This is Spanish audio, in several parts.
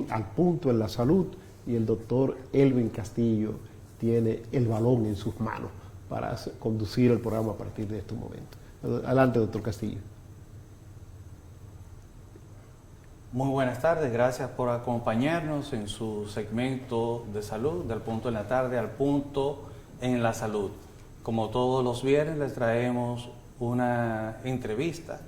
Al Punto en la Salud, y el doctor Elvin Castillo tiene el balón en sus manos para conducir el programa a partir de este momento. Adelante, doctor Castillo. Muy buenas tardes, gracias por acompañarnos en su segmento de salud, del Punto en la Tarde al Punto en la Salud. Como todos los viernes les traemos una entrevista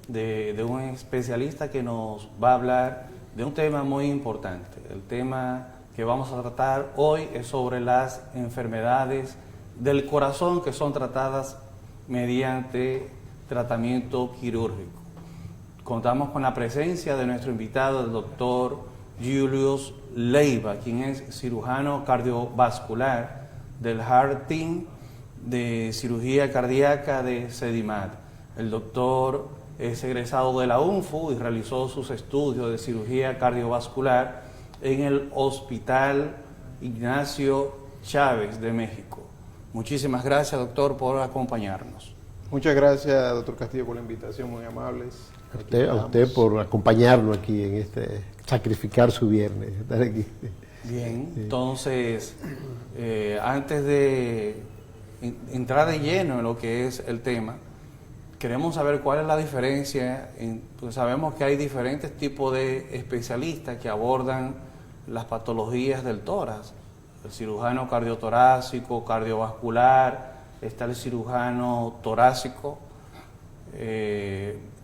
de un especialista que nos va a hablar de un tema muy importante. El tema que vamos a tratar hoy es sobre las enfermedades del corazón que son tratadas mediante tratamiento quirúrgico. Contamos con la presencia de nuestro invitado, el doctor Julius Leiva, quien es cirujano cardiovascular del Heart Team de cirugía cardíaca de CEDIMAD. El doctor es egresado de la UNFU y realizó sus estudios de cirugía cardiovascular en el Hospital Ignacio Chávez de México. Muchísimas gracias, doctor, por acompañarnos. Muchas gracias, doctor Castillo, por la invitación, muy amables. A usted por acompañarnos aquí en sacrificar su viernes, estar aquí. Bien, entonces, antes de entrar de lleno en lo que es el tema, queremos saber cuál es la diferencia. Pues sabemos que hay diferentes tipos de especialistas que abordan las patologías del tórax. El cirujano cardiotorácico, cardiovascular, está el cirujano torácico,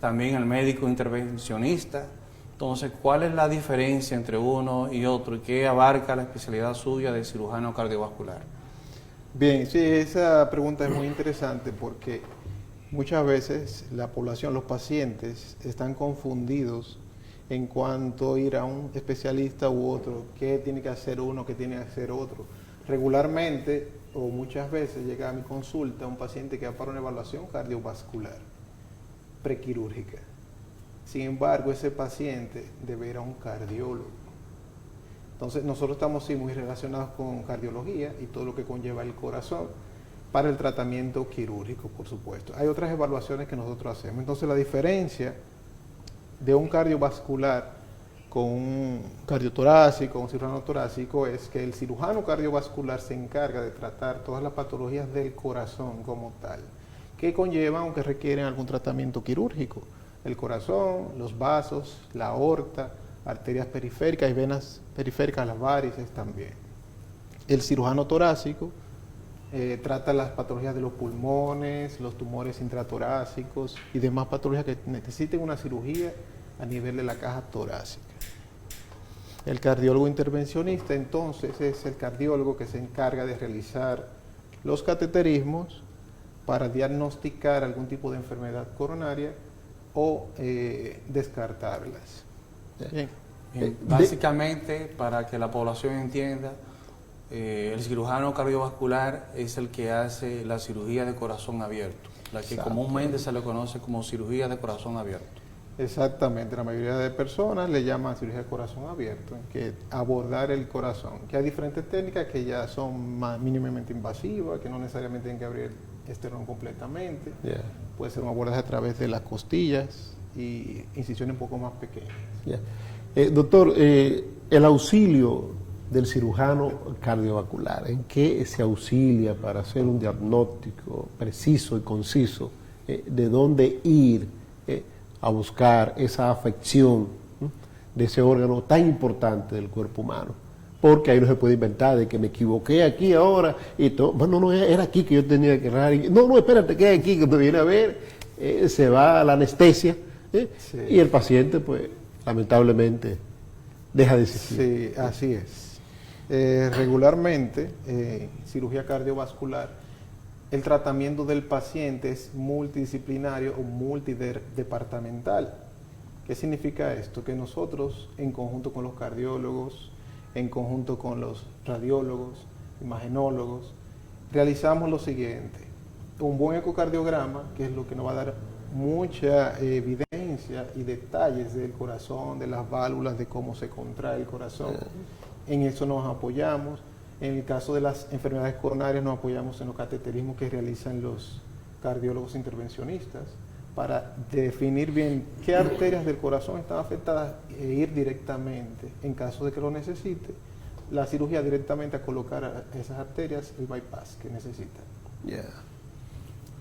también el médico intervencionista. Entonces, ¿cuál es la diferencia entre uno y otro y qué abarca la especialidad suya de cirujano cardiovascular? Bien, sí, esa pregunta es muy interesante porque muchas veces la población, los pacientes, están confundidos en cuanto a ir a un especialista u otro, qué tiene que hacer uno, qué tiene que hacer otro. Regularmente, o muchas veces, llega a mi consulta un paciente que va para una evaluación cardiovascular prequirúrgica. Sin embargo, ese paciente debe ir a un cardiólogo. Entonces, nosotros estamos sí muy relacionados con cardiología y todo lo que conlleva el corazón para el tratamiento quirúrgico, por supuesto. Hay otras evaluaciones que nosotros hacemos. Entonces, la diferencia de un cardiovascular con un cardiotorácico, un cirujano torácico, es que el cirujano cardiovascular se encarga de tratar todas las patologías del corazón como tal, que conllevan o que requieren algún tratamiento quirúrgico. El corazón, los vasos, la aorta, arterias periféricas y venas periféricas, las varices también. El cirujano torácico trata las patologías de los pulmones, los tumores intratorácicos y demás patologías que necesiten una cirugía a nivel de la caja torácica. El cardiólogo intervencionista, entonces, es el cardiólogo que se encarga de realizar los cateterismos para diagnosticar algún tipo de enfermedad coronaria o descartarlas. Bien. Básicamente, para que la población entienda, el cirujano cardiovascular es el que hace la cirugía de corazón abierto, la que comúnmente se le conoce como cirugía de corazón abierto. Exactamente, la mayoría de personas le llaman cirugía de corazón abierto, que abordar el corazón, que hay diferentes técnicas que ya son mínimamente invasivas, que no necesariamente tienen que abrir el esternón completamente, puede ser un abordaje a través de las costillas y incisiones un poco más pequeñas. Doctor, el auxilio del cirujano cardiovascular, ¿en qué se auxilia para hacer un diagnóstico preciso y conciso de dónde ir a buscar esa afección de ese órgano tan importante del cuerpo humano? Porque ahí no se puede inventar de que me equivoqué aquí ahora y todo. Bueno, no, era aquí que yo tenía que errar. No, espérate, que es aquí que me viene a ver. Se va a la anestesia sí. Y el paciente, pues, lamentablemente, deja de existir. Sí, así es. Regularmente, cirugía cardiovascular, el tratamiento del paciente es multidisciplinario o multidepartamental. ¿Qué significa esto? Que nosotros, en conjunto con los cardiólogos, en conjunto con los radiólogos, imagenólogos, realizamos lo siguiente: un buen ecocardiograma, que es lo que nos va a dar mucha evidencia y detalles del corazón, de las válvulas, de cómo se contrae el corazón. En eso nos apoyamos. En el caso de las enfermedades coronarias nos apoyamos en los cateterismos que realizan los cardiólogos intervencionistas para definir bien qué arterias del corazón están afectadas e ir directamente, en caso de que lo necesite, la cirugía directamente a colocar a esas arterias el bypass que necesita. Yeah.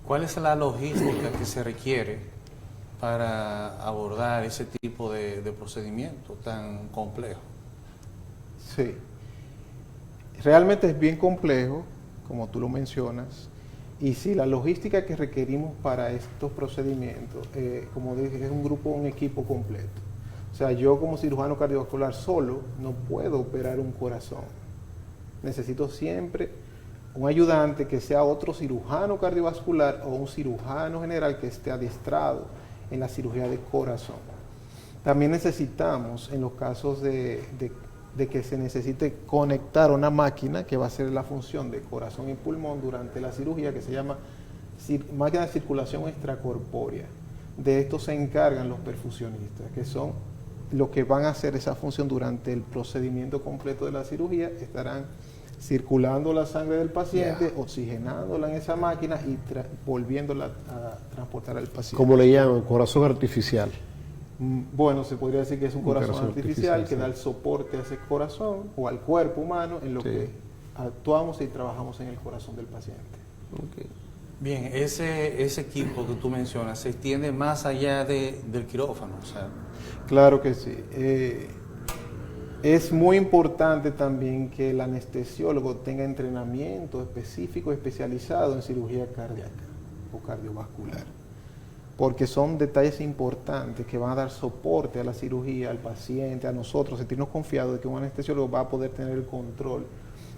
¿Cuál es la logística que se requiere para abordar ese tipo de procedimiento tan complejo? Sí, realmente es bien complejo, como tú lo mencionas, y sí, la logística que requerimos para estos procedimientos, como dije, es un equipo completo. O sea, yo como cirujano cardiovascular solo no puedo operar un corazón. Necesito siempre un ayudante que sea otro cirujano cardiovascular o un cirujano general que esté adiestrado en la cirugía de corazón. También necesitamos, en los casos de que se necesite conectar una máquina que va a hacer la función de corazón y pulmón durante la cirugía, que se llama máquina de circulación extracorpórea. De esto se encargan los perfusionistas, que son los que van a hacer esa función durante el procedimiento completo de la cirugía. Estarán circulando la sangre del paciente, oxigenándola en esa máquina y volviéndola a transportar al paciente. ¿Cómo le llaman? Corazón artificial. Bueno, se podría decir que es un corazón artificial que sí. da el soporte a ese corazón o al cuerpo humano en lo que actuamos y trabajamos en el corazón del paciente. Okay. Bien, ese equipo que tú mencionas se extiende más allá del quirófano, o sea. Claro que sí. Es muy importante también que el anestesiólogo tenga entrenamiento específico, especializado en cirugía cardíaca o cardiovascular, porque son detalles importantes que van a dar soporte a la cirugía, al paciente, a nosotros, sentirnos confiados de que un anestesiólogo va a poder tener el control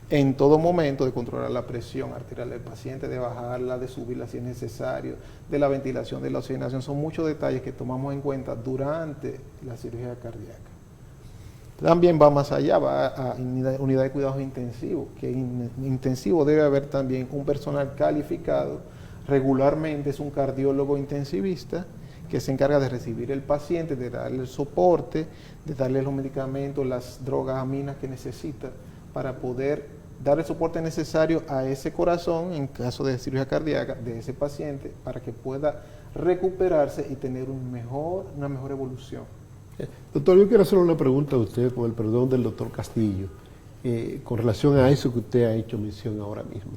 en todo momento de controlar la presión arterial del paciente, de bajarla, de subirla si es necesario, de la ventilación, de la oxigenación. Son muchos detalles que tomamos en cuenta durante la cirugía cardíaca. También va más allá, va a unidad de cuidados intensivos, que en intensivo debe haber también un personal calificado. Regularmente es un cardiólogo intensivista que se encarga de recibir el paciente, de darle el soporte, de darle los medicamentos, las drogas, aminas que necesita para poder dar el soporte necesario a ese corazón en caso de cirugía cardíaca de ese paciente para que pueda recuperarse y tener una mejor evolución. Doctor, yo quiero hacer una pregunta a usted, con el perdón del doctor Castillo, con relación a eso que usted ha hecho mención ahora mismo.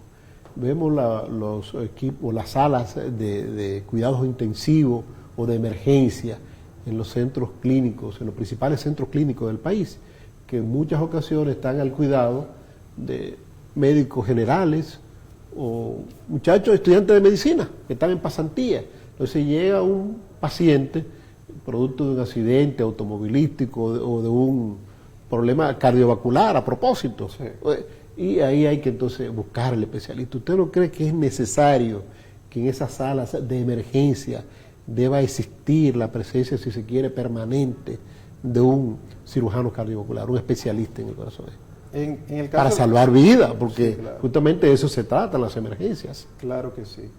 Vemos los equipos, las salas de cuidados intensivos o de emergencia en los centros clínicos, en los principales centros clínicos del país, que en muchas ocasiones están al cuidado de médicos generales o muchachos estudiantes de medicina que están en pasantía. Entonces llega un paciente producto de un accidente automovilístico o de un problema cardiovascular a propósito. Sí. Y ahí hay que entonces buscar al especialista. ¿Usted no cree que es necesario que en esas salas de emergencia deba existir la presencia, si se quiere, permanente de un cirujano cardiovascular, un especialista en el corazón? En el caso para salvar vidas, porque sí, claro. justamente de eso se trata las emergencias. Claro que sí.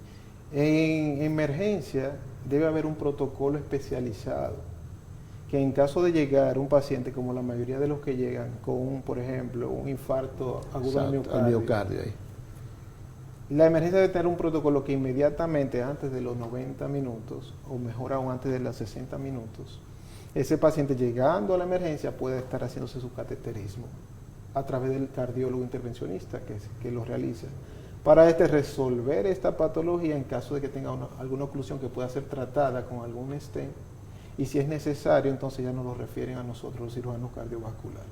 En emergencia debe haber un protocolo especializado que en caso de llegar un paciente, como la mayoría de los que llegan con, por ejemplo, un infarto agudo al miocardio, ahí. La emergencia debe tener un protocolo que inmediatamente antes de los 90 minutos, o mejor aún antes de los 60 minutos, ese paciente llegando a la emergencia puede estar haciéndose su cateterismo a través del cardiólogo intervencionista que lo realiza, para resolver esta patología en caso de que tenga alguna oclusión que pueda ser tratada con algún stent, y si es necesario, entonces ya nos lo refieren a nosotros, los cirujanos cardiovasculares.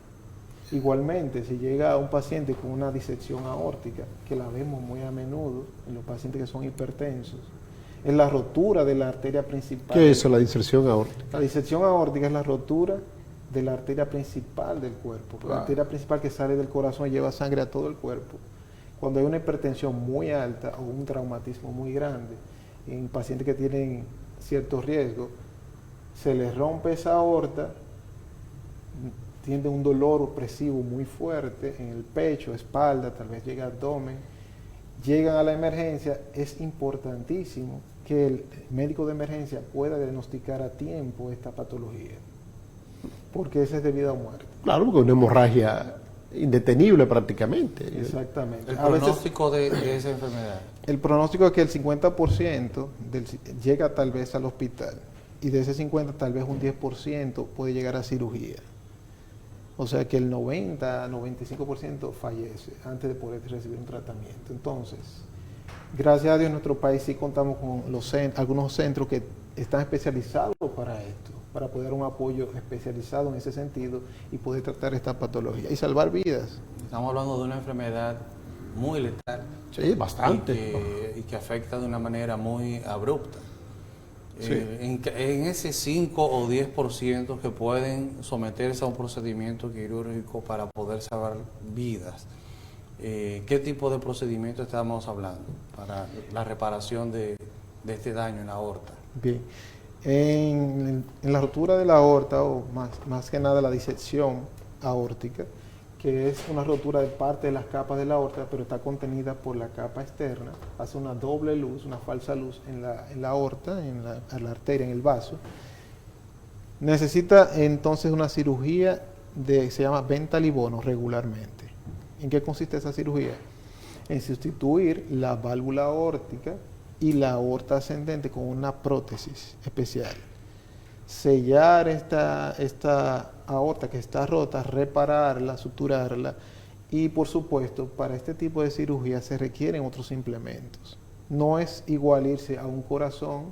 Igualmente, si llega un paciente con una disección aórtica, que la vemos muy a menudo en los pacientes que son hipertensos, es la rotura de la arteria principal. ¿Qué es eso, la disección aórtica? La disección aórtica es la rotura de la arteria principal del cuerpo, la arteria principal que sale del corazón y lleva sangre a todo el cuerpo. Cuando hay una hipertensión muy alta o un traumatismo muy grande, en pacientes que tienen cierto riesgo, se les rompe esa aorta, tiene un dolor opresivo muy fuerte en el pecho, espalda, tal vez llega abdomen, llegan a la emergencia. Es importantísimo que el médico de emergencia pueda diagnosticar a tiempo esta patología, porque esa es de vida o muerte. Claro, porque una hemorragia indetenible prácticamente. Exactamente. El A veces pronóstico de esa enfermedad. el pronóstico es que el 50% llega tal vez al hospital y de ese 50 tal vez un 10% puede llegar a cirugía. O sea que el 90-95% fallece antes de poder recibir un tratamiento. Entonces, gracias a Dios en nuestro país sí contamos con algunos centros que están especializados para esto, para poder dar un apoyo especializado en ese sentido y poder tratar esta patología y salvar vidas. Estamos hablando de una enfermedad muy letal. Sí, bastante. Y que afecta de una manera muy abrupta. Sí. En ese 5 o 10% que pueden someterse a un procedimiento quirúrgico para poder salvar vidas, ¿qué tipo de procedimiento estamos hablando para la reparación de este daño en la aorta? Bien. En la rotura de la aorta, o más que nada la disección aórtica, que es una rotura de parte de las capas de la aorta, pero está contenida por la capa externa, hace una doble luz, una falsa luz en la aorta, en la arteria, en el vaso. Necesita entonces una cirugía se llama venta libono regularmente. ¿En qué consiste esa cirugía? En sustituir la válvula aórtica y la aorta ascendente con una prótesis especial. Sellar esta aorta que está rota, repararla, suturarla, y por supuesto para este tipo de cirugía se requieren otros implementos. No es igual irse a un corazón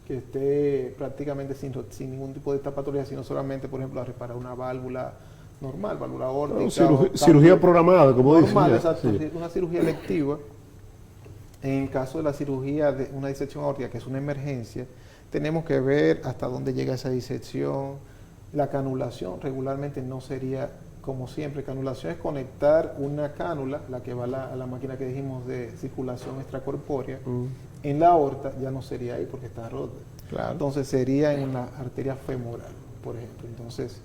que esté prácticamente sin ningún tipo de esta patología, sino solamente, por ejemplo, a reparar una válvula normal, válvula aórtica. Cirugía programada, como normal, decía. exacto, Sí. una cirugía electiva. En el caso de la cirugía de una disección aórtica, que es una emergencia, tenemos que ver hasta dónde llega esa disección. La canulación regularmente no sería como siempre. Canulación es conectar una cánula, la que va a la máquina que dijimos de circulación extracorpórea, en la aorta, ya no sería ahí porque está rota. Claro. Entonces sería en una arteria femoral, por ejemplo. Entonces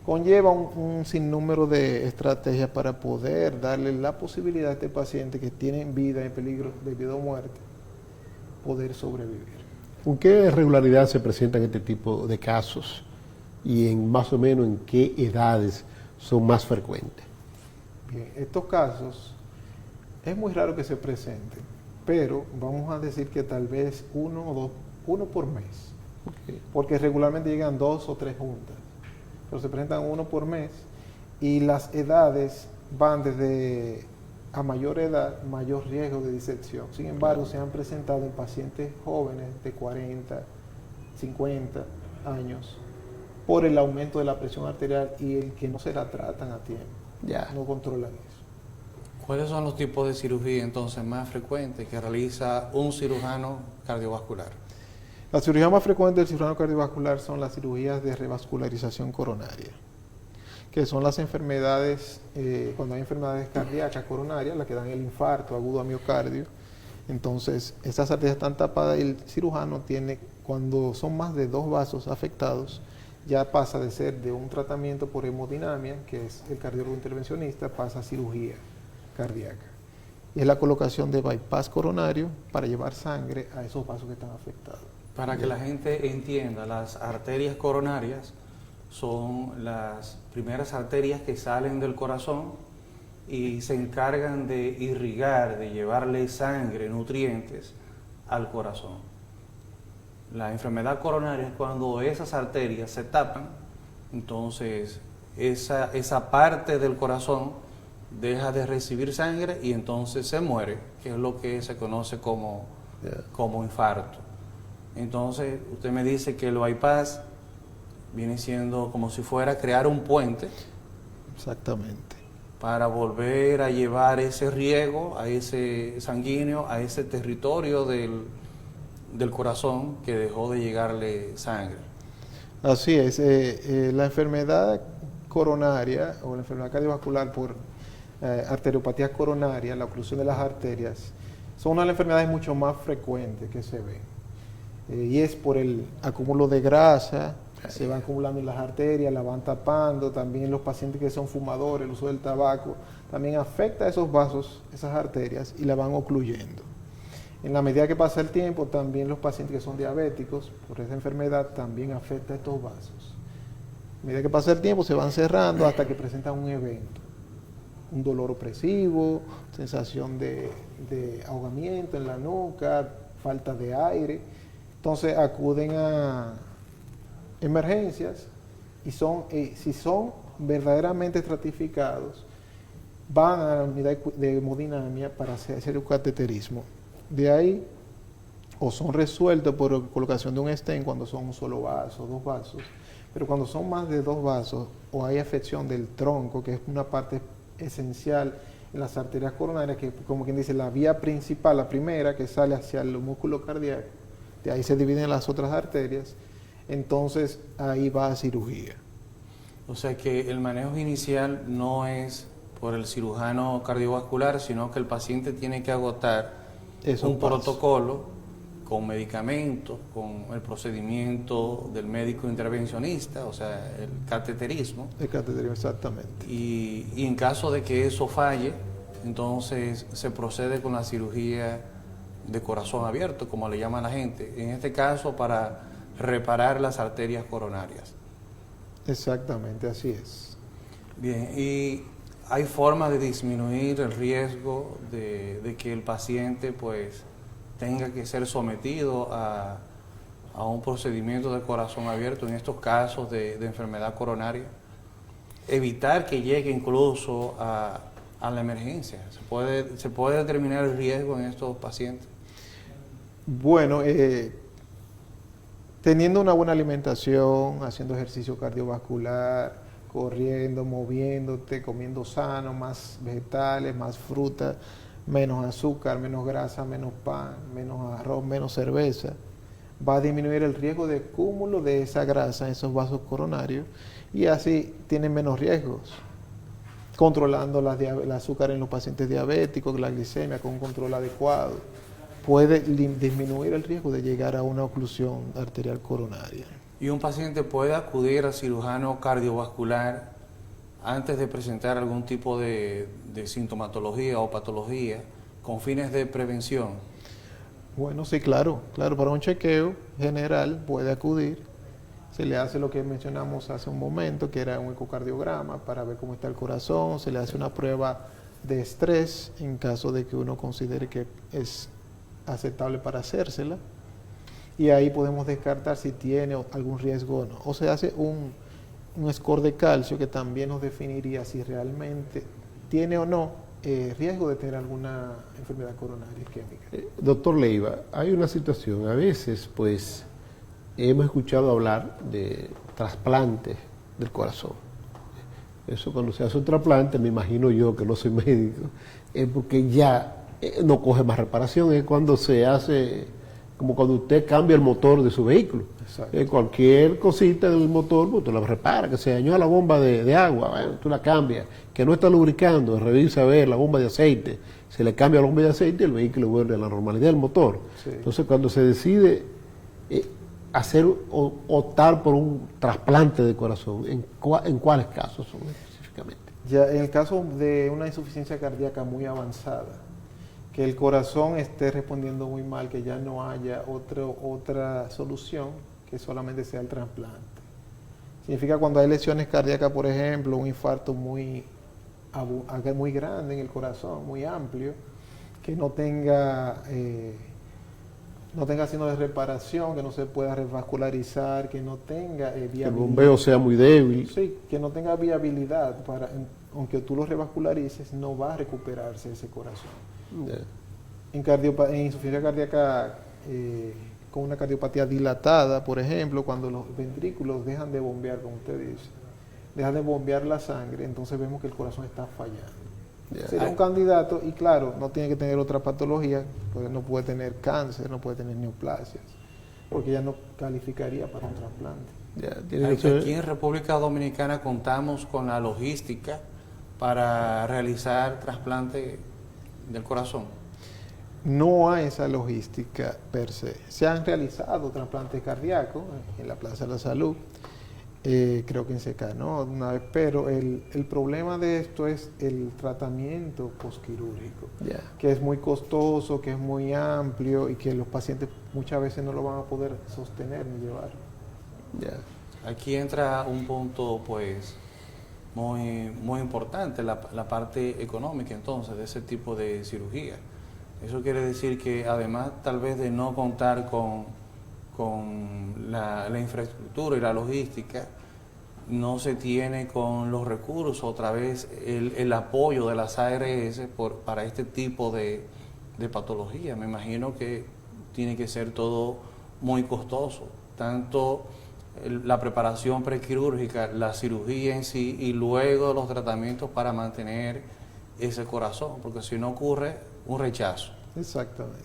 conlleva un sinnúmero de estrategias para poder darle la posibilidad a este paciente que tiene vida en peligro de vida o muerte, poder sobrevivir. ¿Con qué regularidad se presentan este tipo de casos y en más o menos en qué edades son más frecuentes? Bien, estos casos es muy raro que se presenten, pero vamos a decir que tal vez uno por mes, porque regularmente llegan 2 o 3 juntas, pero se presentan 1 por mes y las edades van desde a mayor edad, mayor riesgo de disección. Sin embargo, se han presentado en pacientes jóvenes de 40, 50 años por el aumento de la presión arterial y el que no se la tratan a tiempo, no controlan eso. ¿Cuáles son los tipos de cirugía entonces más frecuentes que realiza un cirujano cardiovascular? La cirugía más frecuente del cirujano cardiovascular son las cirugías de revascularización coronaria, que son las enfermedades, cuando hay enfermedades cardíacas coronarias, las que dan el infarto agudo a miocardio. Entonces, esas arterias están tapadas y el cirujano tiene, cuando son más de 2 vasos afectados, ya pasa de ser de un tratamiento por hemodinamia, que es el cardiólogo intervencionista, pasa a cirugía cardíaca. Y es la colocación de bypass coronario para llevar sangre a esos vasos que están afectados. Para que la gente entienda, las arterias coronarias son las primeras arterias que salen del corazón y se encargan de irrigar, de llevarle sangre, nutrientes al corazón. La enfermedad coronaria es cuando esas arterias se tapan, entonces esa parte del corazón deja de recibir sangre y entonces se muere, que es lo que se conoce como infarto. Entonces, usted me dice que el bypass viene siendo como si fuera crear un puente. Exactamente. Para volver a llevar ese riego, a ese sanguíneo, a ese territorio del corazón que dejó de llegarle sangre. Así es. La enfermedad coronaria o la enfermedad cardiovascular por arteriopatía coronaria, la oclusión de las arterias, son una de las enfermedades mucho más frecuentes que se ven. Y es por el acúmulo de grasa, se van acumulando en las arterias, la van tapando. También los pacientes que son fumadores, el uso del tabaco, también afecta a esos vasos, esas arterias, y la van ocluyendo. En la medida que pasa el tiempo, también los pacientes que son diabéticos, por esa enfermedad, también afecta a estos vasos. A medida que pasa el tiempo, se van cerrando hasta que presentan un evento. un dolor opresivo, sensación de ahogamiento en la nuca, falta de aire. Entonces acuden a emergencias y si son verdaderamente estratificados, van a la unidad de hemodinamia para hacer un cateterismo. De ahí, o son resueltos por colocación de un stent cuando son un solo vaso, 2 vasos, pero cuando son más de 2 vasos o hay afección del tronco, que es una parte esencial en las arterias coronarias, que como quien dice, la vía principal, la primera que sale hacia el músculo cardíaco, de ahí se dividen las otras arterias, entonces ahí va a cirugía. O sea que el manejo inicial no es por el cirujano cardiovascular, sino que el paciente tiene que agotar un protocolo con medicamentos, con el procedimiento del médico intervencionista, o sea, el cateterismo. El cateterismo, exactamente. Y en caso de que eso falle, entonces se procede con la cirugía de corazón abierto, como le llama la gente, en este caso para reparar las arterias coronarias. Exactamente, así es. Bien, y hay formas de disminuir el riesgo de que el paciente pues tenga que ser sometido a un procedimiento de corazón abierto en estos casos de enfermedad coronaria, evitar que llegue incluso a la emergencia. ¿Se puede determinar el riesgo en estos pacientes? Bueno, teniendo una buena alimentación, haciendo ejercicio cardiovascular, corriendo, moviéndote, comiendo sano, más vegetales, más fruta, menos azúcar, menos grasa, menos pan, menos arroz, menos cerveza, va a disminuir el riesgo de cúmulo de esa grasa en esos vasos coronarios y así tienen menos riesgos. Controlando el azúcar en los pacientes diabéticos, la glicemia con un control adecuado, puede disminuir el riesgo de llegar a una oclusión arterial coronaria. ¿Y un paciente puede acudir al cirujano cardiovascular antes de presentar algún tipo de sintomatología o patología con fines de prevención? Bueno, sí, claro, para un chequeo general puede acudir, se le hace lo que mencionamos hace un momento, que era un ecocardiograma para ver cómo está el corazón, se le hace una prueba de estrés en caso de que uno considere que es aceptable para hacérsela, y ahí podemos descartar si tiene algún riesgo o no. O se hace un score de calcio que también nos definiría si realmente tiene o no riesgo de tener alguna enfermedad coronaria isquémica. Doctor Leiva, hay una situación, a veces pues hemos escuchado hablar de trasplantes del corazón. Eso cuando se hace un trasplante, me imagino yo que no soy médico, es porque ya no coge más reparación, es cuando se hace, como cuando usted cambia el motor de su vehículo. Cualquier cosita del motor, pues, tú la reparas, que se dañó la bomba de agua, bueno, tú la cambias, que no está lubricando, revisa a ver la bomba de aceite, se le cambia la bomba de aceite y el vehículo vuelve a la normalidad del motor. Sí. Entonces cuando se decide hacer o optar por un trasplante de corazón, ¿en cuáles casos son específicamente? Ya en el caso de una insuficiencia cardíaca muy avanzada, que el corazón esté respondiendo muy mal, que ya no haya otra solución que solamente sea el trasplante. Significa cuando hay lesiones cardíacas, por ejemplo, un infarto muy grande en el corazón, muy amplio, que no tenga signo de reparación, que no se pueda revascularizar, que no tenga viabilidad. Que el bombeo sea muy débil. Sí, que no tenga viabilidad, aunque tú lo revascularices, no va a recuperarse ese corazón. Yeah. En insuficiencia cardíaca con una cardiopatía dilatada, por ejemplo, cuando los ventrículos dejan de bombear, como usted dice, dejan de bombear la sangre, entonces vemos que el corazón está fallando. Yeah. Sería un candidato, y claro, no tiene que tener otra patología, porque no puede tener cáncer, no puede tener neoplasias, porque ya no calificaría para un trasplante. Yeah. Aquí en República Dominicana contamos con la logística para realizar trasplante del corazón. No hay esa logística per se. Se han realizado trasplantes cardíacos en la Plaza de la Salud, creo que en Secanó una vez, pero el problema de esto es el tratamiento posquirúrgico, que es muy costoso, que es muy amplio y que los pacientes muchas veces no lo van a poder sostener ni llevar. Aquí entra un punto pues muy importante la parte económica entonces de ese tipo de cirugía. Eso quiere decir que además tal vez de no contar con la infraestructura y la logística, no se tiene con los recursos, otra vez el apoyo de las ARS para este tipo de patología. Me imagino que tiene que ser todo muy costoso, tanto la preparación prequirúrgica, la cirugía en sí y luego los tratamientos para mantener ese corazón, porque si no ocurre un rechazo. Exactamente.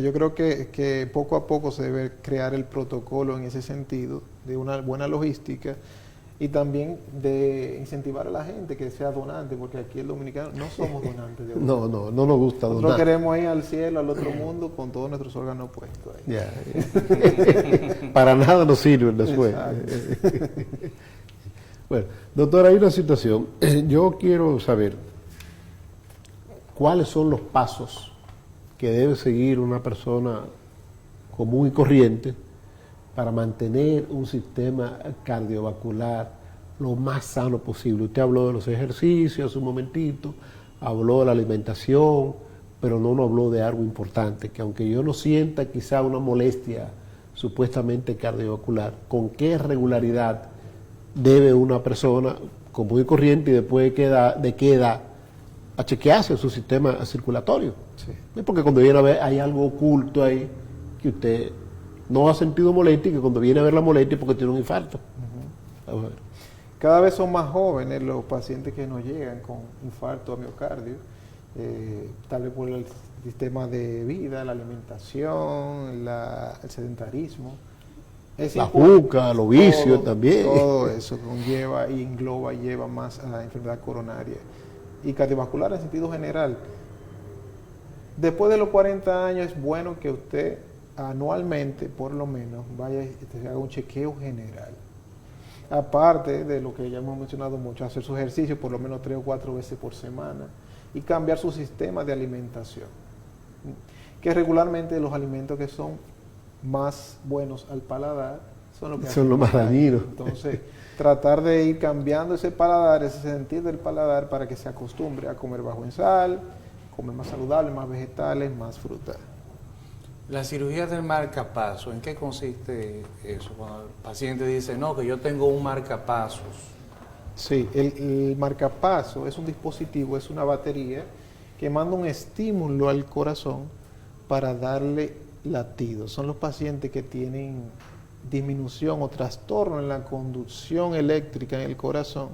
Yo creo que poco a poco se debe crear el protocolo en ese sentido, de una buena logística y también de incentivar a la gente que sea donante, porque aquí el dominicano no somos donantes de no nos gusta donar. Nosotros queremos ir al cielo, al otro mundo, con todos nuestros órganos puestos ahí. Ya. Para nada nos sirven después. Bueno, doctor, hay una situación. Yo quiero saber cuáles son los pasos que debe seguir una persona común y corriente para mantener un sistema cardiovascular lo más sano posible. Usted habló de los ejercicios hace un momentito, habló de la alimentación, pero no nos habló de algo importante, que aunque yo no sienta quizá una molestia supuestamente cardiovascular, ¿con qué regularidad debe una persona común y corriente y después de qué edad a chequearse su sistema circulatorio? Sí. Porque cuando viene a ver hay algo oculto ahí que usted no ha sentido molestia y que cuando viene a ver la molestia es porque tiene un infarto. Vamos a ver. Cada vez son más jóvenes los pacientes que nos llegan con infarto a miocardio, tal vez por el sistema de vida, la alimentación, el sedentarismo. La juca, los vicios también. Todo eso conlleva y engloba y lleva más a la enfermedad coronaria y cardiovascular en sentido general. Después de los 40 años es bueno que usted anualmente, por lo menos, vaya y se haga un chequeo general. Aparte de lo que ya hemos mencionado mucho, hacer su ejercicio por lo menos 3 o 4 veces por semana y cambiar su sistema de alimentación. Que regularmente los alimentos que son más buenos al paladar son los más dañinos. Entonces, tratar de ir cambiando ese paladar, ese sentir del paladar para que se acostumbre a comer bajo en sal, comer más saludable, más vegetales, más fruta. La cirugía del marcapaso, ¿en qué consiste eso? Cuando el paciente dice, no, que yo tengo un marcapasos. Sí, el marcapaso es un dispositivo, es una batería que manda un estímulo al corazón para darle latidos. Son los pacientes que tienen disminución o trastorno en la conducción eléctrica en el corazón.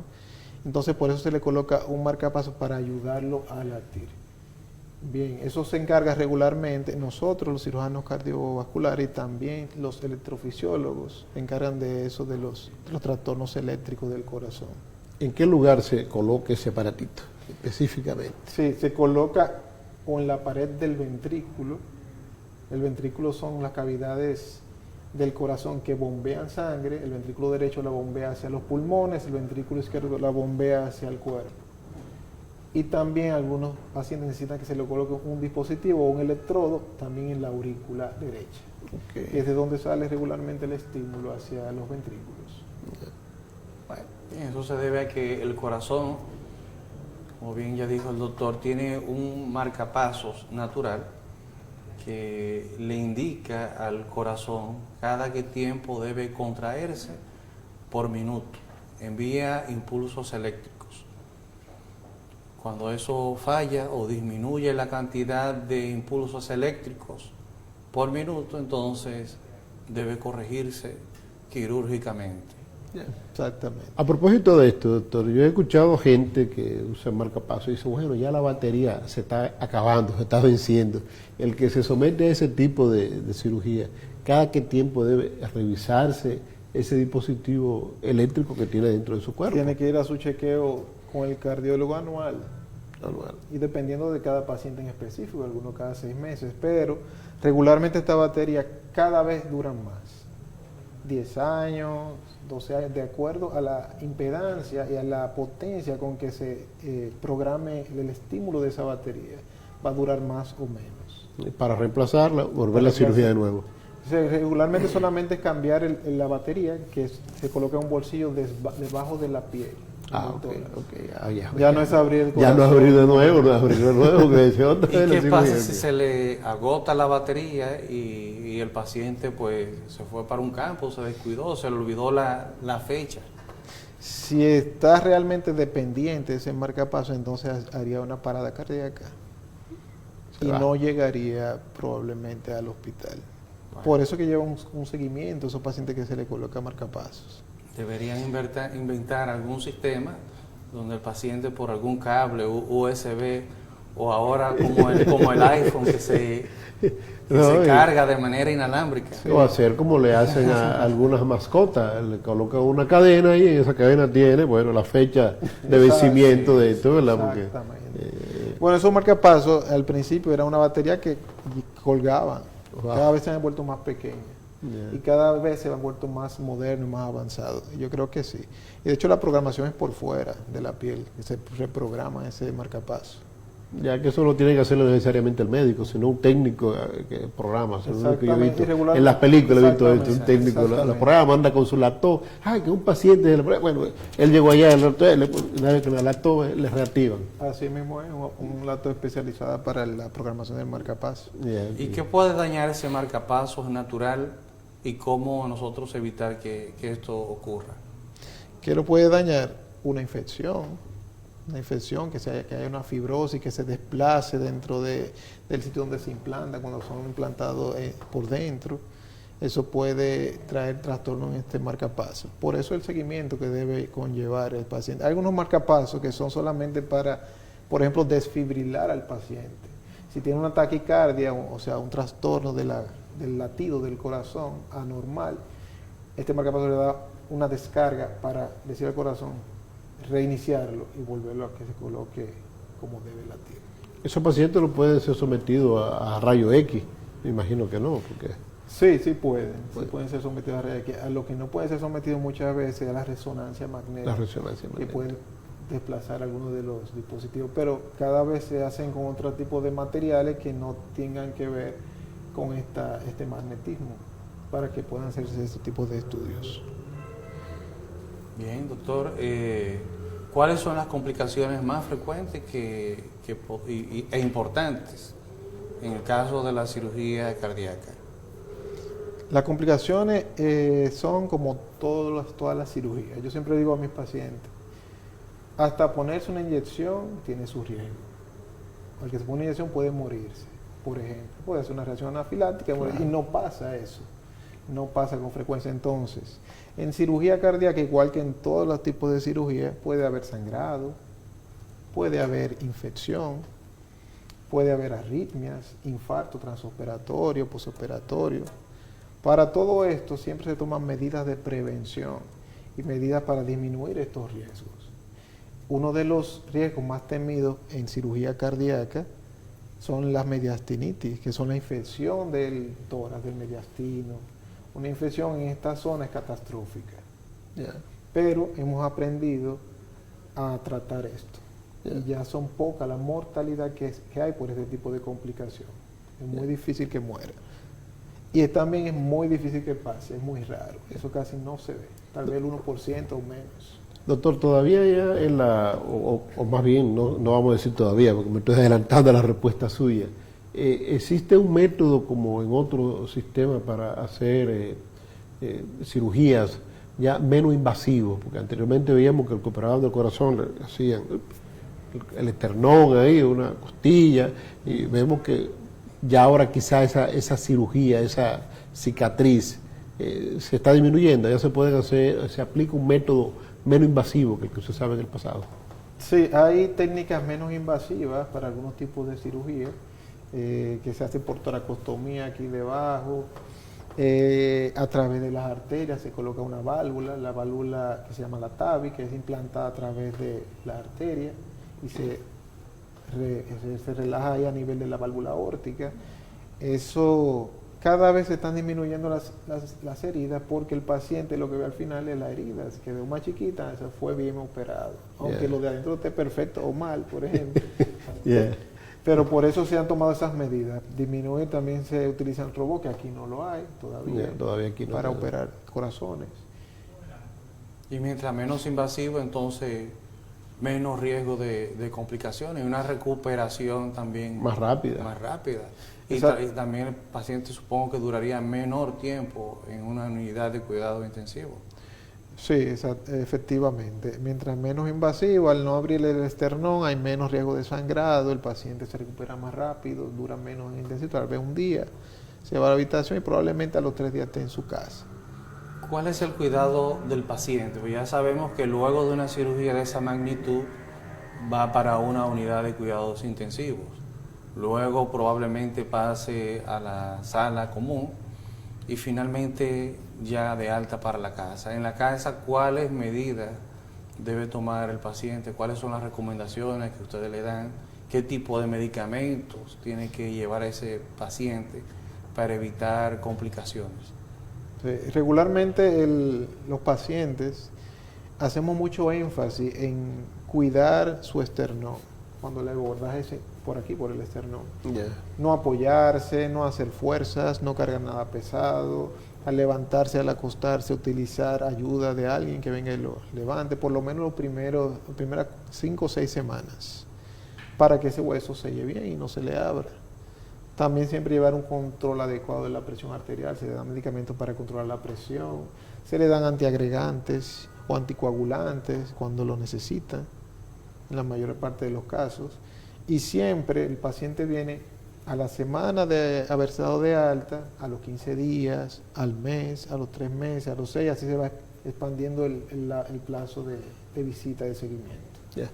Entonces por eso se le coloca un marcapaso para ayudarlo a latir. Bien, eso se encarga regularmente nosotros, los cirujanos cardiovasculares, y también los electrofisiólogos se encargan de eso, de los trastornos eléctricos del corazón. ¿En qué lugar se coloca ese aparatito específicamente? Sí, se coloca en la pared del ventrículo. El ventrículo son las cavidades del corazón que bombean sangre. El ventrículo derecho la bombea hacia los pulmones, el ventrículo izquierdo la bombea hacia el cuerpo. Y también algunos pacientes necesitan que se le coloque un dispositivo o un electrodo también en la aurícula derecha, que es de donde sale regularmente el estímulo hacia los ventrículos. Bueno, eso se debe a que el corazón, como bien ya dijo el doctor, tiene un marcapasos natural que le indica al corazón cada qué tiempo debe contraerse por minuto, envía impulsos eléctricos. Cuando eso falla o disminuye la cantidad de impulsos eléctricos por minuto, entonces debe corregirse quirúrgicamente. Exactamente. A propósito de esto, doctor, yo he escuchado gente que usa el marcapaso y dice, bueno, ya la batería se está acabando, se está venciendo. El que se somete a ese tipo de cirugía, ¿cada qué tiempo debe revisarse ese dispositivo eléctrico que tiene dentro de su cuerpo? Tiene que ir a su chequeo con el cardiólogo anual. Y dependiendo de cada paciente en específico, algunos cada 6 meses, pero regularmente esta batería cada vez duran más. 10 años, 12 años, de acuerdo a la impedancia y a la potencia con que se programe el estímulo de esa batería, va a durar más o menos. Para reemplazarla, volver a la cirugía de nuevo. Regularmente solamente es cambiar la batería, que se coloca en un bolsillo debajo de la piel. Ya no es abrir el corazón. Ya no es abrir de nuevo, no es abrir de nuevo. ¿Y qué pasa si se le agota la batería y el paciente pues se fue para un campo, se descuidó, se le olvidó la fecha? Si está realmente dependiente de ese marcapaso, entonces haría una parada cardíaca y no llegaría probablemente al hospital. Bueno. Por eso que lleva un seguimiento a esos pacientes que se le coloca marcapasos. Deberían inventar algún sistema donde el paciente por algún cable USB o ahora como el iPhone que se carga de manera inalámbrica. Sí. O hacer como le hacen a algunas mascotas, le colocan una cadena y en esa cadena tiene, bueno, la fecha de vencimiento de esto, ¿verdad? Porque, bueno, esos marcapasos al principio era una batería que colgaba, cada vez se han vuelto más pequeñas. Y cada vez se han vuelto más modernos y más avanzados. Yo creo que sí. Y de hecho la programación es por fuera de la piel, que se reprograma ese marcapaso. Ya que eso no tiene que hacerlo necesariamente el médico, sino un técnico que programa. Que yo he visto, en las películas he visto esto, un técnico los programa, anda con su laptop, que un paciente, bueno, él llegó allá, una vez que la laptop le reactivan. Así mismo es, un laptop especializada para la programación del marcapaso. ¿Y qué puede dañar ese marcapaso natural y cómo nosotros evitar que esto ocurra? ¿Qué lo puede dañar? Una infección, que haya una fibrosis, que se desplace dentro del sitio donde se implanta, cuando son implantados por dentro. Eso puede traer trastorno en este marcapaso. Por eso el seguimiento que debe conllevar el paciente. Hay algunos marcapasos que son solamente para, por ejemplo, desfibrilar al paciente. Si tiene una taquicardia, o sea, un trastorno del latido del corazón anormal, este marcapaso le da una descarga para decir al corazón, reiniciarlo y volverlo a que se coloque como debe latir. ¿Esos pacientes no pueden ser sometidos a rayo X? Me imagino que no, porque... Sí pueden. Sí pueden ser sometidos a rayo X. A lo que no pueden ser sometidos muchas veces es a la resonancia magnética. Que pueden desplazar algunos de los dispositivos, pero cada vez se hacen con otro tipo de materiales que no tengan que ver con este magnetismo, para que puedan hacerse este tipo de estudios. Bien, doctor. ¿Cuáles son las complicaciones más frecuentes e importantes en el caso de la cirugía cardíaca? Las complicaciones son como todas las cirugías. Yo siempre digo a mis pacientes, hasta ponerse una inyección tiene su riesgo. El que se pone una inyección puede morirse, por ejemplo. Puede hacer una reacción anafiláctica y no pasa eso. No pasa con frecuencia. Entonces, en cirugía cardíaca, igual que en todos los tipos de cirugía, puede haber sangrado, puede haber infección, puede haber arritmias, infarto transoperatorio, posoperatorio. Para todo esto siempre se toman medidas de prevención y medidas para disminuir estos riesgos. Uno de los riesgos más temidos en cirugía cardíaca son las mediastinitis, que son la infección del tórax, del mediastino. Una infección en esta zona es catastrófica. Pero hemos aprendido a tratar esto. Y ya son pocas la mortalidad que hay por este tipo de complicación. Es muy difícil que muera. Y también es muy difícil que pase, es muy raro. Eso casi no se ve. Tal vez el 1% o menos. Doctor, todavía ya o más bien, no vamos a decir todavía, porque me estoy adelantando a la respuesta suya. ¿Existe un método como en otro sistema para hacer cirugías ya menos invasivos? Porque anteriormente veíamos que el que operaban del corazón le hacían el esternón ahí, una costilla, y vemos que ya ahora quizá esa cirugía, esa cicatriz se está disminuyendo, ya se aplica un método menos invasivo que el que se sabe en el pasado. Sí, hay técnicas menos invasivas para algunos tipos de cirugía, que se hace por toracostomía aquí debajo, a través de las arterias se coloca una válvula, la válvula que se llama la TAVI, que es implantada a través de la arteria y se relaja ahí a nivel de la válvula aórtica. Eso, cada vez se están disminuyendo las heridas, porque el paciente lo que ve al final es la herida, se quedó más chiquita, eso fue bien operado, aunque lo de adentro esté perfecto o mal, por ejemplo. Pero por eso se han tomado esas medidas. Disminuir, también se utilizan robots, que aquí no lo hay todavía, Todavía aquí no para hay. operar corazones. Y mientras menos invasivo, entonces menos riesgo de complicaciones y una recuperación también Más rápida. Más rápida. Y, Exacto. y también el paciente supongo que duraría menor tiempo en una unidad de cuidado intensivo. Sí, efectivamente. Mientras menos invasivo, al no abrir el esternón, hay menos riesgo de sangrado, el paciente se recupera más rápido, dura menos en intensivo, tal vez un día, se va a la habitación y probablemente a los 3 días esté en su casa. ¿Cuál es el cuidado del paciente? Pues ya sabemos que luego de una cirugía de esa magnitud va para una unidad de cuidados intensivos. Luego probablemente pase a la sala común y finalmente ya de alta para la casa. En la casa, ¿cuáles medidas debe tomar el paciente? ¿Cuáles son las recomendaciones que ustedes le dan? ¿Qué tipo de medicamentos tiene que llevar ese paciente para evitar complicaciones? Sí, regularmente los pacientes hacemos mucho énfasis en cuidar su esternón, cuando el abordaje es por aquí, por el esternón. Ya. No apoyarse, no hacer fuerzas, no cargar nada pesado, al levantarse, al acostarse, utilizar ayuda de alguien que venga y lo levante, por lo menos las primeras 5 o 6 semanas, para que ese hueso selle bien y no se le abra. También siempre llevar un control adecuado de la presión arterial, se le dan medicamentos para controlar la presión, se le dan antiagregantes o anticoagulantes cuando lo necesitan, en la mayor parte de los casos. Y siempre el paciente viene a la semana de haber estado de alta, a los 15 días, al mes, a los 3 meses, a los 6, así se va expandiendo el plazo de visita, de seguimiento. Ya.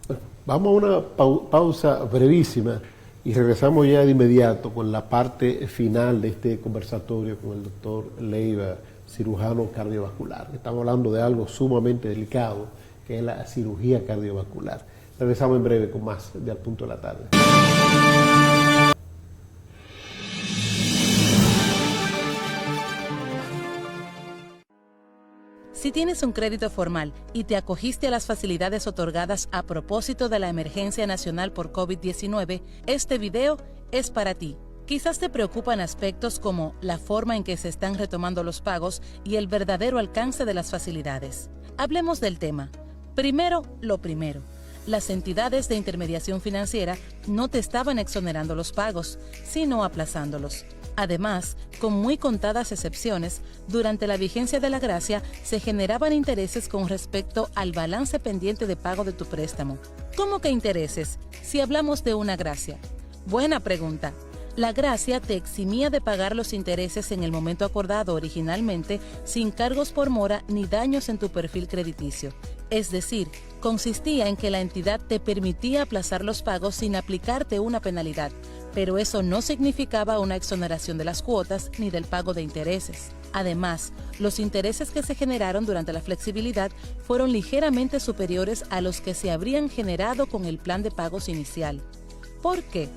Bueno, vamos a una pausa brevísima y regresamos ya de inmediato con la parte final de este conversatorio con el doctor Leiva, cirujano cardiovascular. Estamos hablando de algo sumamente delicado, que es la cirugía cardiovascular. Regresamos en breve con más de Al Punto de la Tarde. Si tienes un crédito formal y te acogiste a las facilidades otorgadas a propósito de la emergencia nacional por COVID-19, este video es para ti. Quizás te preocupan aspectos como la forma en que se están retomando los pagos y el verdadero alcance de las facilidades. Hablemos del tema. Primero, lo primero. Las entidades de intermediación financiera no te estaban exonerando los pagos, sino aplazándolos. Además, con muy contadas excepciones, durante la vigencia de la gracia se generaban intereses con respecto al balance pendiente de pago de tu préstamo. ¿Cómo que intereses? Si hablamos de una gracia. Buena pregunta. La gracia te eximía de pagar los intereses en el momento acordado originalmente sin cargos por mora ni daños en tu perfil crediticio. Es decir, consistía en que la entidad te permitía aplazar los pagos sin aplicarte una penalidad, pero eso no significaba una exoneración de las cuotas ni del pago de intereses. Además, los intereses que se generaron durante la flexibilidad fueron ligeramente superiores a los que se habrían generado con el plan de pagos inicial. ¿Por qué?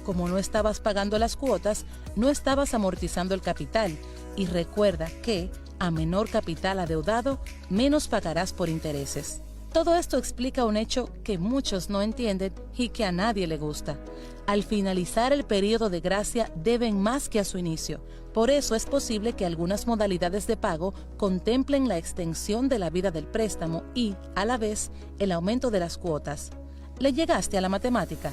Como no estabas pagando las cuotas, no estabas amortizando el capital, y recuerda que, a menor capital adeudado, menos pagarás por intereses. Todo esto explica un hecho que muchos no entienden y que a nadie le gusta. Al finalizar el periodo de gracia deben más que a su inicio. Por eso es posible que algunas modalidades de pago contemplen la extensión de la vida del préstamo y, a la vez, el aumento de las cuotas. ¿Le llegaste a la matemática?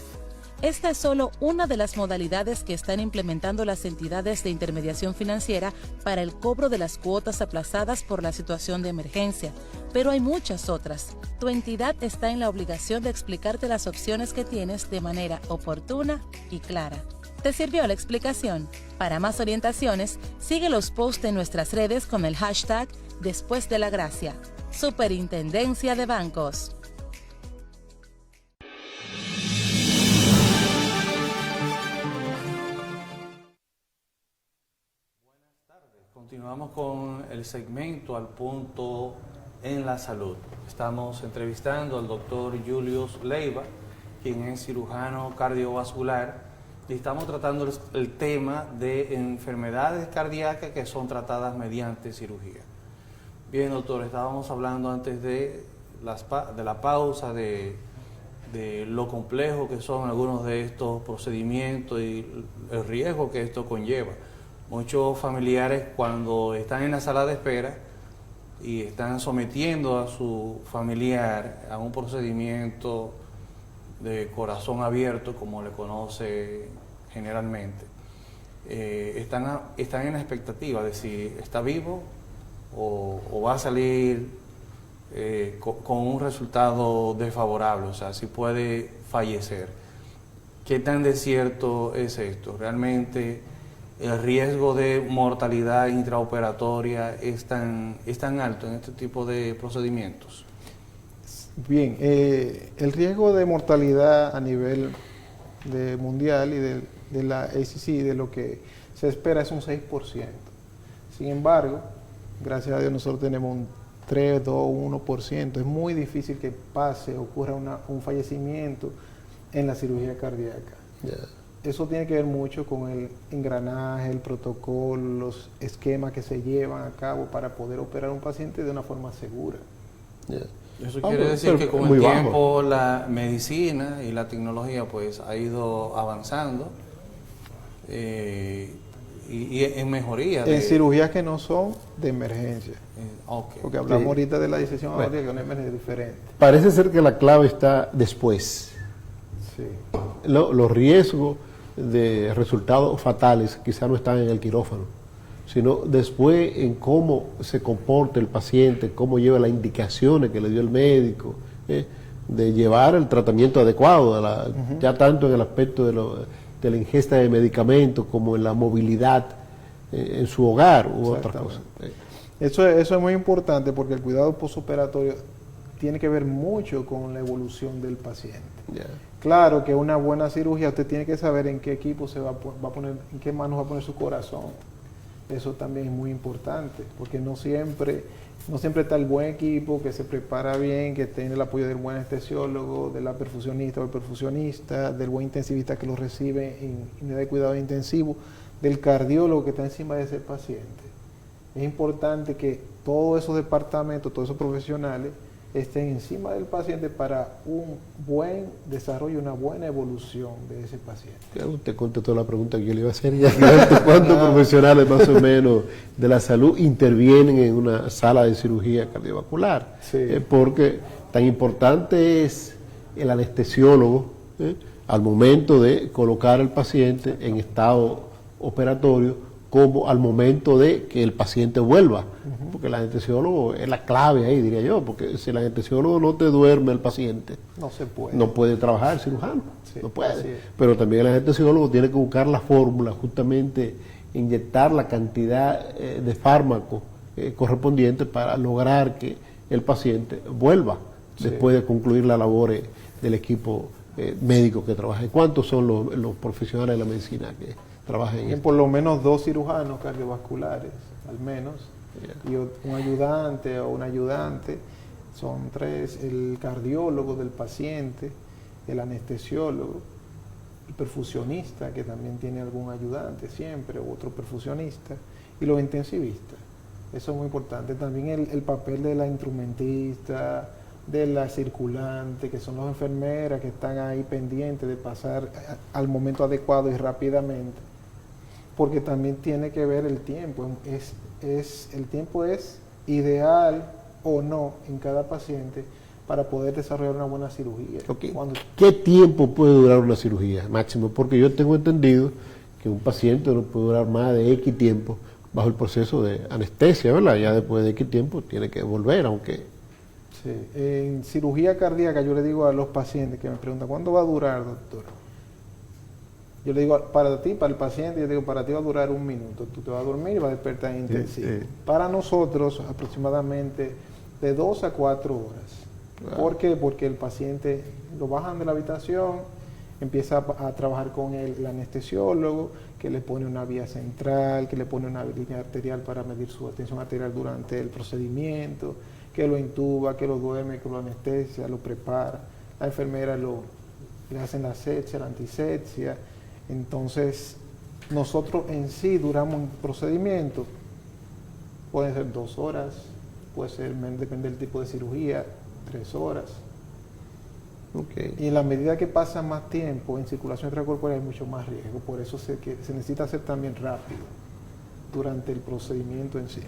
Esta es solo una de las modalidades que están implementando las entidades de intermediación financiera para el cobro de las cuotas aplazadas por la situación de emergencia, pero hay muchas otras. Tu entidad está en la obligación de explicarte las opciones que tienes de manera oportuna y clara. ¿Te sirvió la explicación? Para más orientaciones, sigue los posts en nuestras redes con el hashtag Después de la Gracia. Superintendencia de Bancos. Continuamos con el segmento Al Punto en la Salud. Estamos entrevistando al doctor Julius Leiva, quien es cirujano cardiovascular, y estamos tratando el tema de enfermedades cardíacas que son tratadas mediante cirugía. Bien, doctor, estábamos hablando antes de la pausa de de lo complejo que son algunos de estos procedimientos y el riesgo que esto conlleva. Muchos familiares, cuando están en la sala de espera y están sometiendo a su familiar a un procedimiento de corazón abierto, como le conoce generalmente, están en la expectativa de si está vivo o va a salir con un resultado desfavorable, o sea, si puede fallecer. ¿Qué tan descierto es esto? ¿Realmente el riesgo de mortalidad intraoperatoria es tan alto en este tipo de procedimientos? Bien, el riesgo de mortalidad a nivel mundial y de la ACC, de lo que se espera, es un 6%. Sin embargo, gracias a Dios nosotros tenemos un 3, 2, 1%. Es muy difícil que ocurra un fallecimiento en la cirugía cardíaca. Yeah. Eso tiene que ver mucho con el engranaje, el protocolo, los esquemas que se llevan a cabo para poder operar a un paciente de una forma segura. Yeah. Eso quiere decir que con el tiempo la medicina y la tecnología pues ha ido avanzando y en mejoría. En cirugías que no son de emergencia. Okay. Porque hablamos ahorita de la disección aórtica, que es una emergencia diferente. Parece ser que la clave está después. Sí. Los riesgos de resultados fatales quizá no están en el quirófano, sino después en cómo se comporta el paciente, cómo lleva las indicaciones que le dio el médico, de llevar el tratamiento adecuado, ya tanto en el aspecto de la ingesta de medicamentos como en la movilidad en su hogar u otras cosas. Eso es muy importante porque el cuidado postoperatorio tiene que ver mucho con la evolución del paciente. Yeah. Claro que una buena cirugía usted tiene que saber en qué equipo se va a poner, en qué manos va a poner su corazón. Eso también es muy importante, porque no siempre está el buen equipo que se prepara bien, que tiene el apoyo del buen anestesiólogo, de la perfusionista o el perfusionista, del buen intensivista que lo recibe en unidad de cuidado intensivo, del cardiólogo que está encima de ese paciente. Es importante que todos esos departamentos, todos esos profesionales estén encima del paciente para un buen desarrollo, una buena evolución de ese paciente. Usted contestó la pregunta que yo le iba a hacer ya. ¿Cuántos profesionales más o menos de la salud intervienen en una sala de cirugía cardiovascular? Sí. Porque tan importante es el anestesiólogo al momento de colocar al paciente en estado operatorio como al momento de que el paciente vuelva. Porque el anestesiólogo es la clave ahí, diría yo, porque si el anestesiólogo no te duerme el paciente, no se puede. No puede trabajar el cirujano, sí, no puede. Pero también el anestesiólogo tiene que buscar la fórmula, justamente inyectar la cantidad de fármaco correspondiente para lograr que el paciente vuelva después de concluir las labores del equipo médico que trabaja. ¿Y cuántos son los profesionales de la medicina que trabajan en esto? Por lo menos 2 cirujanos cardiovasculares, al menos, y un ayudante o un ayudante, son 3, el cardiólogo del paciente, el anestesiólogo, el perfusionista, que también tiene algún ayudante siempre, o otro perfusionista, y los intensivistas. Eso es muy importante. También el papel de la instrumentista, de la circulante, que son las enfermeras que están ahí pendientes de pasar al momento adecuado y rápidamente, porque también tiene que ver el tiempo. El tiempo es ideal o no en cada paciente para poder desarrollar una buena cirugía. Okay. ¿Qué tiempo puede durar una cirugía máximo? Porque yo tengo entendido que un paciente no puede durar más de X tiempo bajo el proceso de anestesia, ¿verdad? Ya después de X tiempo tiene que volver, aunque... Sí. En cirugía cardíaca yo le digo a los pacientes que me preguntan, ¿cuándo va a durar, doctor? Yo le digo, para ti, para el paciente, yo digo, para ti va a durar 1 minuto. Tú te vas a dormir y vas a despertar en intensivo. Para nosotros, aproximadamente de 2 a 4 horas. Wow. ¿Por qué? Porque el paciente lo bajan de la habitación, empieza a trabajar con el anestesiólogo, que le pone una vía central, que le pone una línea arterial para medir su tensión arterial durante el procedimiento, que lo intuba, que lo duerme, que lo anestesia, lo prepara. La enfermera le hacen la asepsia, la antisepsia. Entonces, nosotros en sí duramos un procedimiento, pueden ser 2 horas, puede ser, depende del tipo de cirugía, 3 horas. Okay. Y en la medida que pasa más tiempo en circulación extracorpórea hay mucho más riesgo. Por eso se necesita hacer también rápido durante el procedimiento en sí.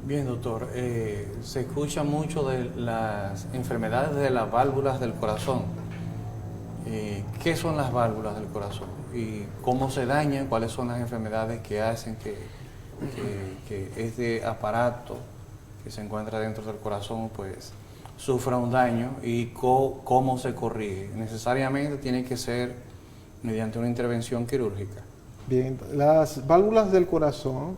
Bien, doctor. Se escucha mucho de las enfermedades de las válvulas del corazón. ¿Qué son las válvulas del corazón? ¿Y cómo se dañan? ¿Cuáles son las enfermedades que hacen que este aparato que se encuentra dentro del corazón pues sufra un daño? ¿Y cómo se corrige? ¿Necesariamente tiene que ser mediante una intervención quirúrgica? Bien, las válvulas del corazón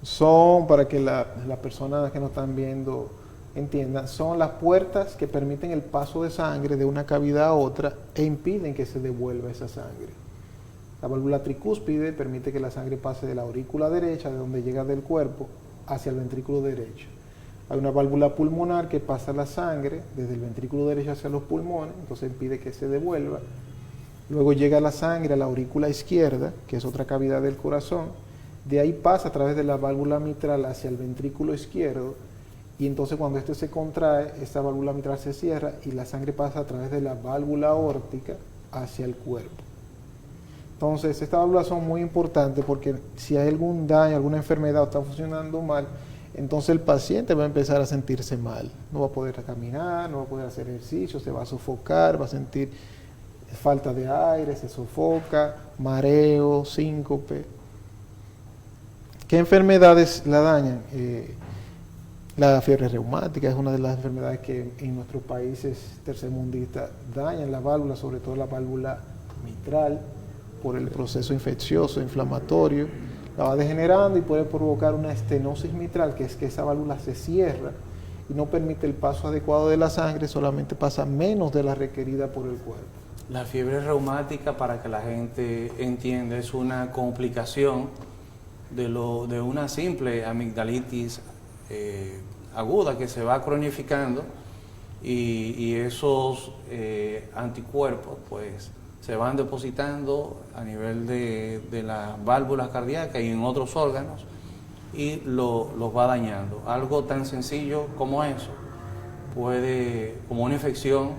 son, para que las personas que nos están viendo entiendan, son las puertas que permiten el paso de sangre de una cavidad a otra e impiden que se devuelva esa sangre. La válvula tricúspide permite que la sangre pase de la aurícula derecha, de donde llega del cuerpo, hacia el ventrículo derecho. Hay una válvula pulmonar que pasa la sangre desde el ventrículo derecho hacia los pulmones, entonces impide que se devuelva. Luego llega la sangre a la aurícula izquierda, que es otra cavidad del corazón. De ahí pasa a través de la válvula mitral hacia el ventrículo izquierdo, y entonces cuando este se contrae, esta válvula mitral se cierra y la sangre pasa a través de la válvula aórtica hacia el cuerpo. Entonces, estas válvulas son muy importantes porque si hay algún daño, alguna enfermedad o está funcionando mal, entonces el paciente va a empezar a sentirse mal. No va a poder caminar, no va a poder hacer ejercicio, se va a sofocar, va a sentir falta de aire, se sofoca, mareo, síncope. ¿Qué enfermedades la dañan? La fiebre reumática es una de las enfermedades que en nuestros países tercermundistas dañan la válvula, sobre todo la válvula mitral, por el proceso infeccioso, inflamatorio. La va degenerando y puede provocar una estenosis mitral, que es que esa válvula se cierra y no permite el paso adecuado de la sangre, solamente pasa menos de la requerida por el cuerpo. La fiebre reumática, para que la gente entienda, es una complicación de una simple amigdalitis aguda que se va cronificando y esos anticuerpos pues se van depositando a nivel de las válvulas cardíacas y en otros órganos y los va dañando. Algo tan sencillo como eso como una infección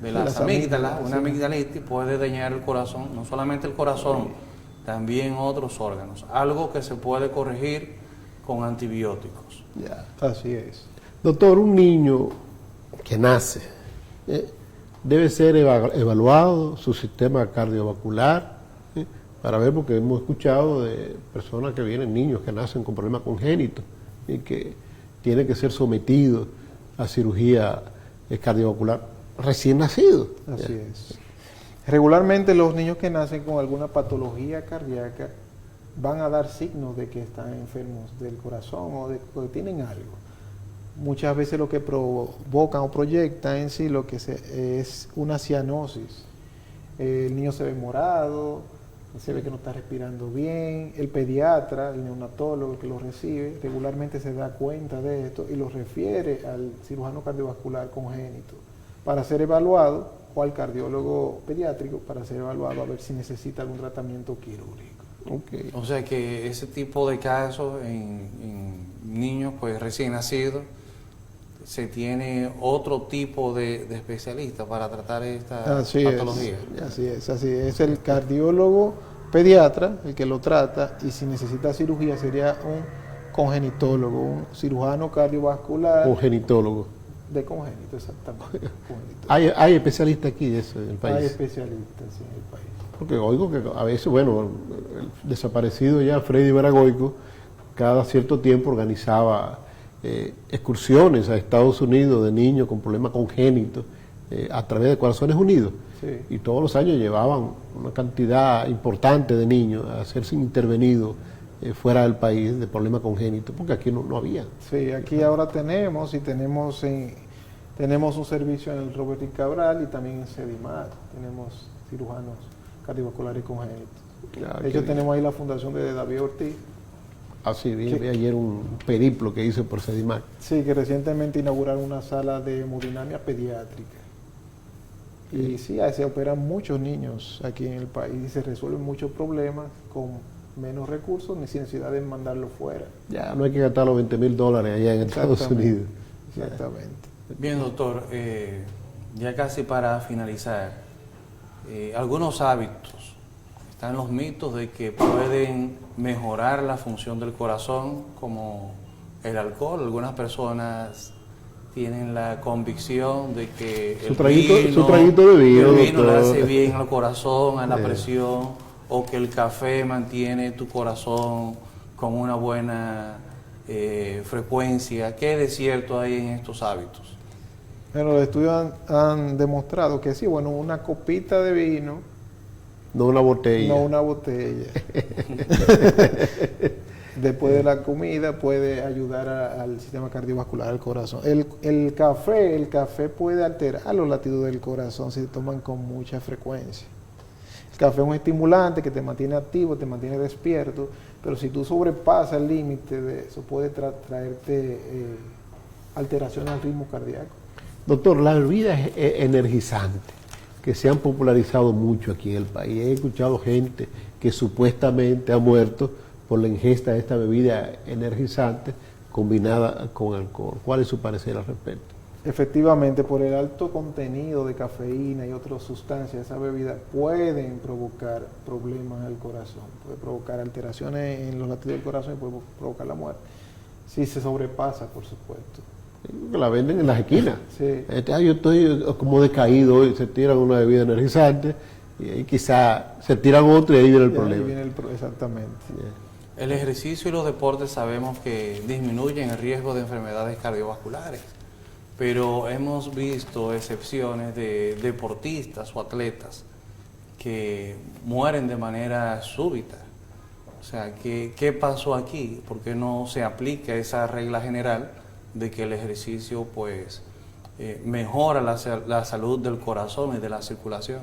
de las amígdalas, una amigdalitis puede dañar el corazón, no solamente el corazón, también otros órganos. Algo que se puede corregir con antibióticos. Ya, así es. Doctor, un niño que nace debe ser evaluado su sistema cardiovascular para ver, porque hemos escuchado de personas que vienen, niños que nacen con problemas congénitos y que tienen que ser sometidos a cirugía cardiovascular recién nacidos. Así es. Regularmente los niños que nacen con alguna patología cardíaca van a dar signos de que están enfermos del corazón o de que tienen algo. Muchas veces lo que provocan o proyectan en sí es una cianosis. El niño se ve morado, se ve que no está respirando bien. El pediatra, el neonatólogo que lo recibe, regularmente se da cuenta de esto y lo refiere al cirujano cardiovascular congénito para ser evaluado, o al cardiólogo pediátrico para ser evaluado a ver si necesita algún tratamiento quirúrgico. Okay. O sea que ese tipo de casos en niños pues recién nacidos, se tiene otro tipo de especialista para tratar esta patología. Así es. Es el cardiólogo pediatra el que lo trata, y si necesita cirugía sería un congenitólogo, un cirujano cardiovascular. Congenitólogo. De congénito, exactamente. ¿Hay especialistas aquí de eso en el país? Hay especialistas sí, en el país. Porque oigo que a veces, bueno, el desaparecido ya Freddy Veragoico, cada cierto tiempo organizaba excursiones a Estados Unidos de niños con problemas congénitos a través de Corazones Unidos. Sí. Y todos los años llevaban una cantidad importante de niños a hacerse intervenidos fuera del país de problemas congénitos, porque aquí no había. Sí, aquí ahora tenemos un servicio en el Roberto Cabral y también en Sedimar, tenemos cirujanos cardiovasculares congénitos. De hecho, tenemos ahí la fundación de David Ortiz. Ah, sí, vi ayer un periplo que hizo por Sedimar. Sí, que recientemente inauguraron una sala de hemodinamia pediátrica. Y sí, ahí se operan muchos niños aquí en el país y se resuelven muchos problemas con menos recursos ni sin necesidad de mandarlo fuera. Ya, no hay que gastar los $20,000 allá en Estados Unidos. Exactamente. Bien, doctor, Ya casi para finalizar, algunos hábitos. Están los mitos de que pueden mejorar la función del corazón, como el alcohol. Algunas personas tienen la convicción de que su traguito de vino, el vino le hace bien al corazón, a la presión, o que el café mantiene tu corazón con una buena frecuencia. ¿Qué de cierto hay en estos hábitos? Bueno, los estudios han demostrado que sí, bueno, una copita de vino, no una botella. No una botella. Después de la comida puede ayudar al sistema cardiovascular, al corazón. El café puede alterar los latidos del corazón si se toman con mucha frecuencia. El café es un estimulante que te mantiene activo, te mantiene despierto, pero si tú sobrepasas el límite de eso, puede traerte alteraciones al ritmo cardíaco. Doctor, las bebidas energizantes que se han popularizado mucho aquí en el país, he escuchado gente que supuestamente ha muerto por la ingesta de esta bebida energizante combinada con alcohol. ¿Cuál es su parecer al respecto? Efectivamente, por el alto contenido de cafeína y otras sustancias, esas bebidas pueden provocar problemas al corazón, puede provocar alteraciones en los latidos del corazón y puede provocar la muerte. Si se sobrepasa, por supuesto. La venden en las esquinas. Sí. Yo estoy como decaído hoy, se tiran una bebida energizante y ahí quizá se tiran otra y ahí viene el problema. Exactamente. Yeah. El ejercicio y los deportes sabemos que disminuyen el riesgo de enfermedades cardiovasculares, pero hemos visto excepciones de deportistas o atletas que mueren de manera súbita. O sea, ¿qué pasó aquí? ¿Por qué no se aplica esa regla general de que el ejercicio pues mejora la salud del corazón y de la circulación?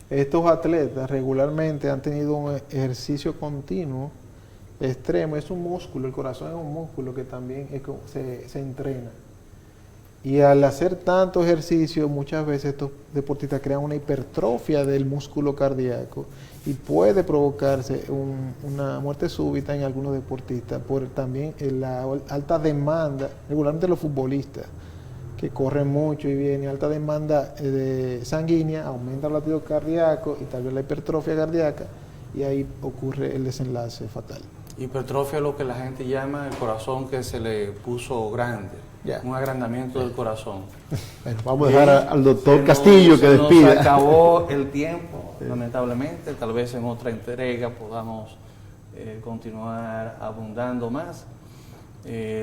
Estos atletas regularmente han tenido un ejercicio continuo, extremo. Es un músculo, el corazón es un músculo que también se entrena. Y al hacer tanto ejercicio, muchas veces estos deportistas crean una hipertrofia del músculo cardíaco y puede provocarse una muerte súbita en algunos deportistas por también la alta demanda, regularmente los futbolistas, que corren mucho y vienen, alta demanda sanguínea, aumenta el latido cardíaco y tal vez la hipertrofia cardíaca, y ahí ocurre el desenlace fatal. Hipertrofia es lo que la gente llama el corazón que se le puso grande, un agrandamiento del corazón. Bueno, vamos a dejar al doctor Castillo que despida. Nos acabó el tiempo, lamentablemente, tal vez en otra entrega podamos continuar abundando más.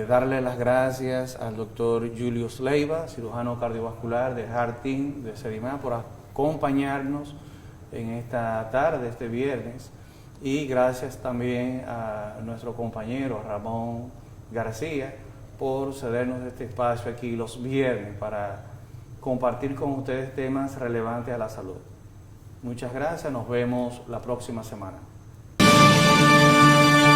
Darle las gracias al doctor Julius Leiva, cirujano cardiovascular de Heart Team de Sedimá, por acompañarnos en esta tarde, este viernes, y gracias también a nuestro compañero Ramón García por cedernos este espacio aquí los viernes para compartir con ustedes temas relevantes a la salud. Muchas gracias, nos vemos la próxima semana.